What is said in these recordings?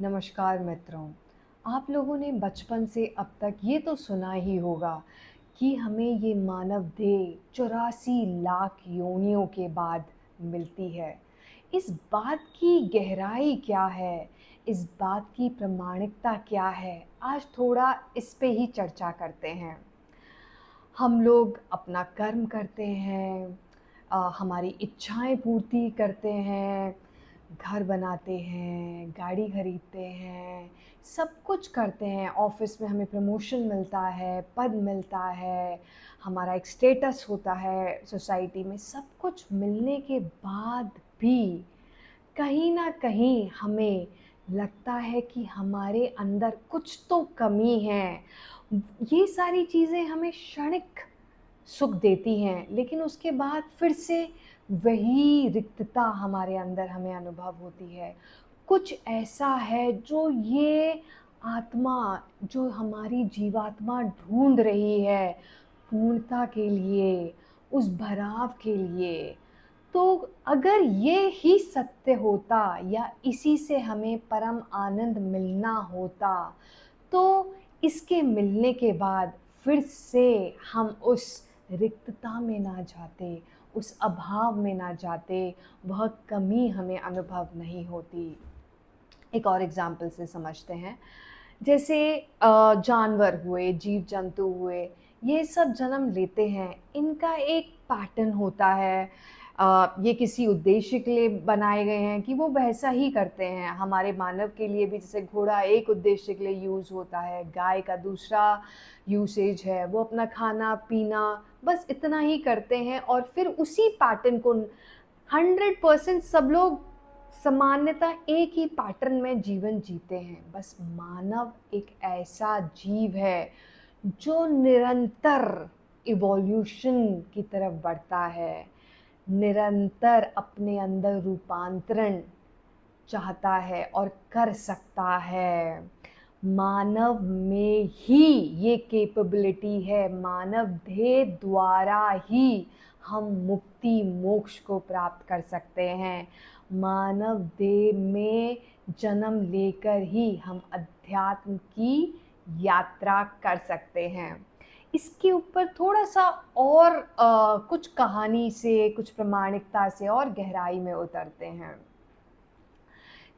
नमस्कार मित्रों। आप लोगों ने बचपन से अब तक ये तो सुना ही होगा कि हमें ये मानव देह 84 लाख योनियों के बाद मिलती है। इस बात की गहराई क्या है, इस बात की प्रामाणिकता क्या है, आज थोड़ा इस पे ही चर्चा करते हैं। हम लोग अपना कर्म करते हैं, हमारी इच्छाएं पूर्ति करते हैं, घर बनाते हैं, गाड़ी खरीदते हैं, सब कुछ करते हैं। ऑफिस में हमें प्रमोशन मिलता है, पद मिलता है, हमारा एक स्टेटस होता है सोसाइटी में। सब कुछ मिलने के बाद भी कहीं न कहीं हमें लगता है कि हमारे अंदर कुछ तो कमी है। ये सारी चीज़ें हमें क्षणिक सुख देती हैं, लेकिन उसके बाद फिर से वही रिक्तता हमारे अंदर हमें अनुभव होती है। कुछ ऐसा है जो ये आत्मा, जो हमारी जीवात्मा ढूँढ रही है पूर्णता के लिए, उस भराव के लिए। तो अगर ये ही सत्य होता या इसी से हमें परम आनंद मिलना होता, तो इसके मिलने के बाद फिर से हम उस रिक्तता में ना जाते, उस अभाव में ना जाते, वह कमी हमें अनुभव नहीं होती। एक और एग्ज़ाम्पल से समझते हैं। जैसे जानवर हुए, जीव-जंतु हुए, ये सब जन्म लेते हैं। इनका एक पैटर्न होता है। ये किसी उद्देश्य के लिए बनाए गए हैं कि वो वैसा ही करते हैं। हमारे मानव के लिए भी जैसे घोड़ा एक उद्देश्य के लिए यूज़ होता है, गाय का दूसरा यूसेज है, वो अपना खाना-पीना बस इतना ही करते हैं और फिर उसी पैटर्न को 100% सब लोग सामान्यतः एक ही पैटर्न में जीवन जीते हैं। बस मानव एक ऐसा जीव है जो निरंतर इवोल्यूशन की तरफ बढ़ता है, निरंतर अपने अंदर रूपांतरण चाहता है और कर सकता है। मानव में ही ये कैपेबिलिटी है, मानव देह द्वारा ही हम मुक्ति मोक्ष को प्राप्त कर सकते हैं। मानव देह में जन्म लेकर ही हम अध्यात्म की यात्रा कर सकते हैं। इसके ऊपर थोड़ा-सा और कुछ कहानी से, कुछ प्रामाणिकता से और गहराई में उतरते हैं।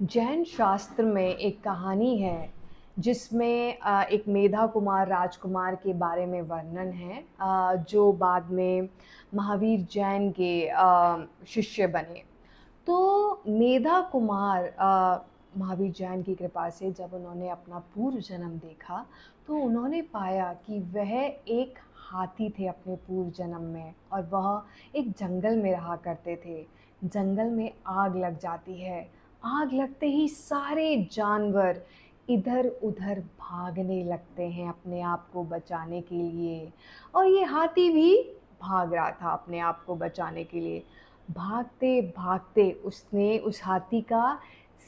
जैन शास्त्र में एक कहानी है जिसमें एक मेधा कुमार राजकुमार के बारे में वर्णन है, जो बाद में महावीर जैन के शिष्य बने। तो मेधा कुमार महावीर जैन की कृपा से जब उन्होंने अपना पूर्व जन्म देखा, तो उन्होंने पाया कि वह एक हाथी थे अपने पूर्व जन्म में और वह एक जंगल में रहा करते थे। जंगल में आग लग जाती है। आग लगते ही सारे जानवर इधर-उधर भागने लगते हैं अपने आप को बचाने के लिए और ये हाथी भी भाग रहा था अपने आप को बचाने के लिए। भागते-भागते उसने उस हाथी का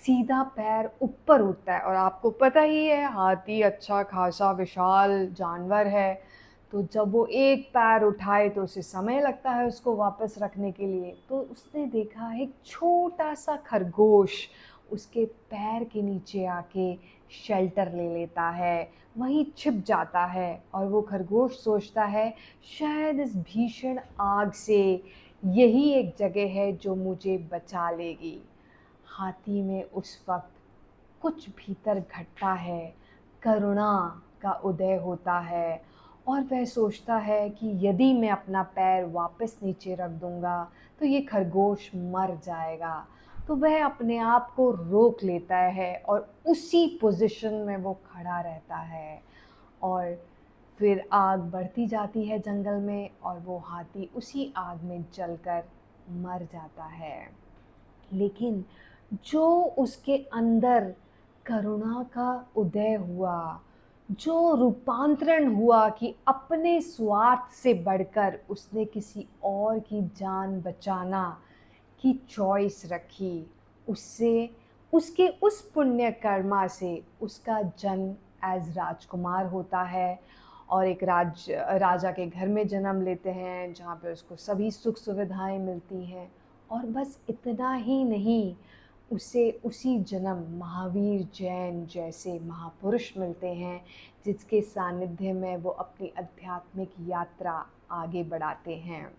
सीधा पैर ऊपर उठता है और आपको पता ही है हाथी अच्छा खासा विशाल जानवर है, तो जब वो एक पैर उठाए तो उसे समय लगता है उसको वापस रखने के लिए। तो उसने देखा एक छोटा-सा खरगोश उसके पैर के नीचे आके शेल्टर ले लेता है, वहीं छिप जाता है और वो खरगोश सोचता है शायद इस भीषण आग से यही एक जगह है जो मुझे बचा लेगी। हाथी में उस वक़्त कुछ भीतर घटता है, करुणा का उदय होता है और वह सोचता है कि यदि मैं अपना पैर वापस नीचे रख दूँगा, तो ये खरगोश मर जाएगा। तो वह अपने आप को रोक लेता है और उसी पोज़ीशन में वो खड़ा रहता है और फिर आग बढ़ती जाती है जंगल में और वो हाथी उसी आग में जलकर मर जाता है। लेकिन जो उसके अंदर करुणा का उदय हुआ, जो रूपांतरण हुआ कि अपने स्वार्थ से बढ़कर उसने किसी और की जान बचाना की चॉइस रखी, उससे उसके उस पुण्य कर्मा से उसका जन्म एज़ राजकुमार होता है और एक राजा के घर में जन्म लेते हैं, जहाँ पे उसको सभी सुख-सुविधाएँ मिलती हैं। और बस इतना ही नहीं, उसे उसी जन्म महावीर जैन जैसे महापुरुष मिलते हैं, जिसके सानिध्य में वो अपनी आध्यात्मिक यात्रा आगे बढ़ाते हैं।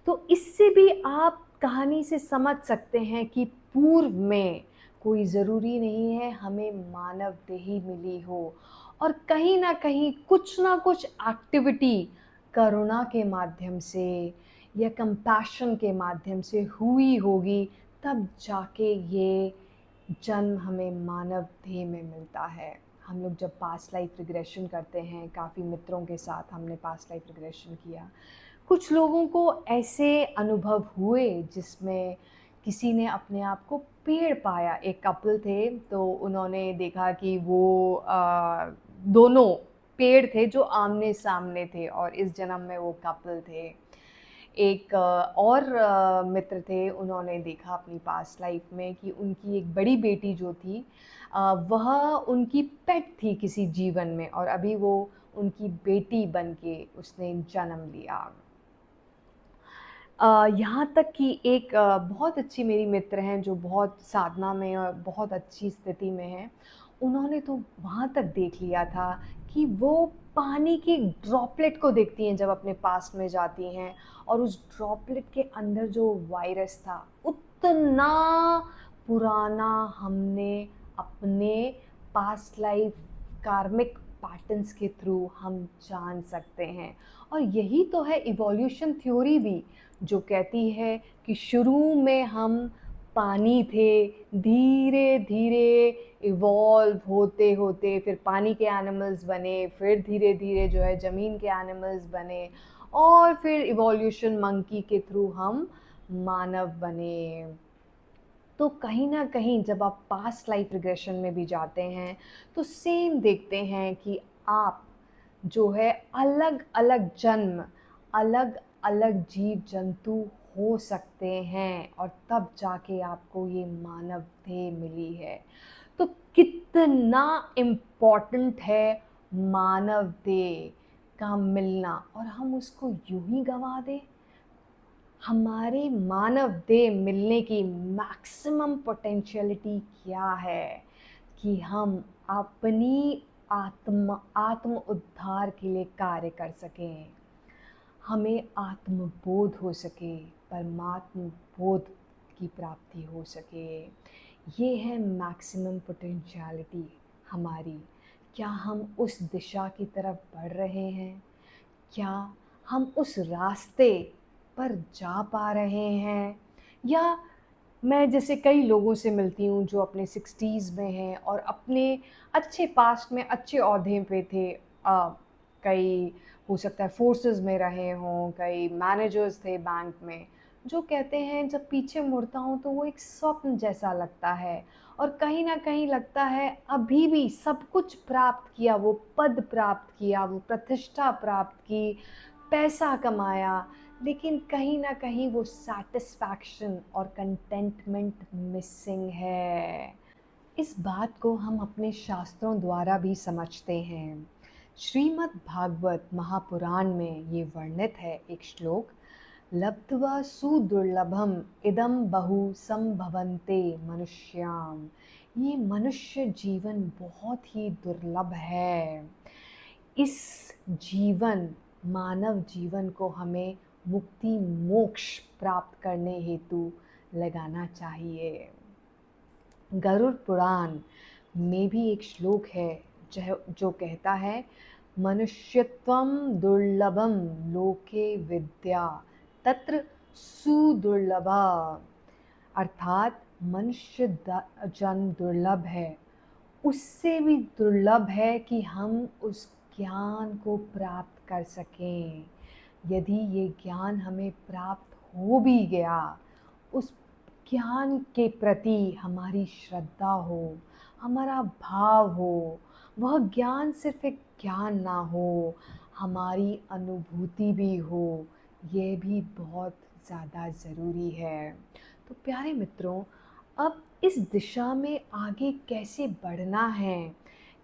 तो इससे भी आप कहानी से समझ सकते हैं कि पूर्व में कोई ज़रूरी नहीं है हमें मानव देही मिली हो, और कहीं न कहीं कुछ ना कुछ एक्टिविटी करुणा के माध्यम से या कंपैशन के माध्यम से हुई होगी, तब जाके ये जन्म हमें मानव देह में मिलता है। हम लोग जब पास्ट लाइफ रिग्रेशन करते हैं, काफ़ी मित्रों के साथ हमने पास्ट लाइफ रिग्रेशन किया। कुछ लोगों को ऐसे अनुभव हुए जिसमें किसी ने अपने आप को पेड़ पाया। एक कपल थे, तो उन्होंने देखा कि वो दोनों पेड़ थे जो आमने-सामने थे, और इस जन्म में वो कपल थे। एक और मित्र थे, उन्होंने देखा अपनी पास्ट लाइफ में कि उनकी एक बड़ी बेटी जो थी, वह उनकी पेट थी किसी जीवन में, और अभी वो उनकी बेटी बन के उसने जन्म लिया। यहाँ तक कि एक बहुत अच्छी मेरी मित्र हैं जो बहुत साधना में और बहुत अच्छी स्थिति में हैं। उन्होंने तो वहाँ तक देख लिया था कि वो पानी के ड्रॉपलेट को देखती हैं जब अपने पास्ट में जाती हैं, और उस ड्रॉपलेट के अंदर जो वायरस था, उतना पुराना हमने अपने पास्ट लाइफ कार्मिक पैटर्न्स के थ्रू हम जान सकते हैं। और यही तो है इवोल्यूशन थ्योरी भी, जो कहती है कि शुरू में हम पानी थे, धीरे धीरे इवॉल्व होते होते फिर पानी के एनिमल्स बने, फिर धीरे धीरे जो है ज़मीन के एनिमल्स बने, और फिर इवोल्यूशन मंकी के थ्रू हम मानव बने। तो कहीं न कहीं जब आप पास्ट लाइफ रिग्रेशन में भी जाते हैं, तो सेम देखते हैं कि आप जो है अलग-अलग जन्म, अलग-अलग जीव-जंतु हो सकते हैं, और तब जाके आपको ये मानव देह मिली है। तो कितना इम्पोर्टेंट है मानव देह का मिलना, और हम उसको यूँ ही गँवा दें। हमारे मानव देह मिलने की मैक्सिमम पोटेंशियलिटी क्या है कि हम अपनी आत्म उद्धार के लिए कार्य कर सकें, हमें आत्मबोध हो सके, परमात्म बोध की प्राप्ति हो सके। ये है मैक्सिमम पोटेंशियलिटी हमारी। क्या हम उस दिशा की तरफ बढ़ रहे हैं? क्या हम उस रास्ते पर जा पा रहे हैं? या मैं जैसे कई लोगों से मिलती हूँ जो अपने 60s में हैं और अपने अच्छे पास्ट में अच्छे ओहदे पे थे। कई हो सकता है फोर्सेस में रहे हों, कई मैनेजर्स थे बैंक में, जो कहते हैं जब पीछे मुड़ता हूँ तो वो एक स्वप्न जैसा लगता है, और कहीं न कहीं लगता है अभी भी सब कुछ प्राप्त किया, वो पद प्राप्त किया, वो प्रतिष्ठा प्राप्त की, पैसा कमाया, लेकिन कहीं न कहीं वो सैटिस्फैक्शन और कंटेंटमेंट मिसिंग है। इस बात को हम अपने शास्त्रों द्वारा भी समझते हैं। श्रीमद् भागवत महापुराण में ये वर्णित है एक श्लोक, लब्ध्वा सुदुर्लभम इदं बहु संभवन्ते मनुष्याम। ये मनुष्य जीवन बहुत ही दुर्लभ है। इस जीवन, मानव जीवन को हमें मुक्ति मोक्ष प्राप्त करने हेतु लगाना चाहिए। गरुड़ पुराण में भी एक श्लोक है जो कहता है, मनुष्यत्वं दुर्लभम लोके विद्या तत्र सुदुर्लभा। अर्थात मनुष्य जन्म दुर्लभ है, उससे भी दुर्लभ है कि हम उस ज्ञान को प्राप्त कर सकें। यदि ये ज्ञान हमें प्राप्त हो भी गया, उस ज्ञान के प्रति हमारी श्रद्धा हो, हमारा भाव हो, वह ज्ञान सिर्फ एक ज्ञान ना हो, हमारी अनुभूति भी हो, ये भी बहुत ज़्यादा ज़रूरी है। तो प्यारे मित्रों, अब इस दिशा में आगे कैसे बढ़ना है,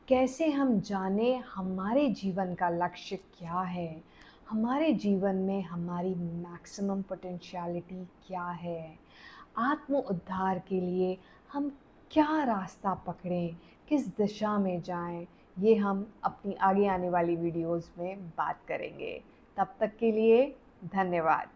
कैसे हम जाने हमारे जीवन का लक्ष्य क्या है, हमारे जीवन में हमारी मैक्सिमम पोटेंशियलिटी क्या है, आत्म उद्धार के लिए हम क्या रास्ता पकड़ें, किस दिशा में जाएं, ये हम अपनी आगे आने वाली वीडियोस में बात करेंगे। तब तक के लिए धन्यवाद।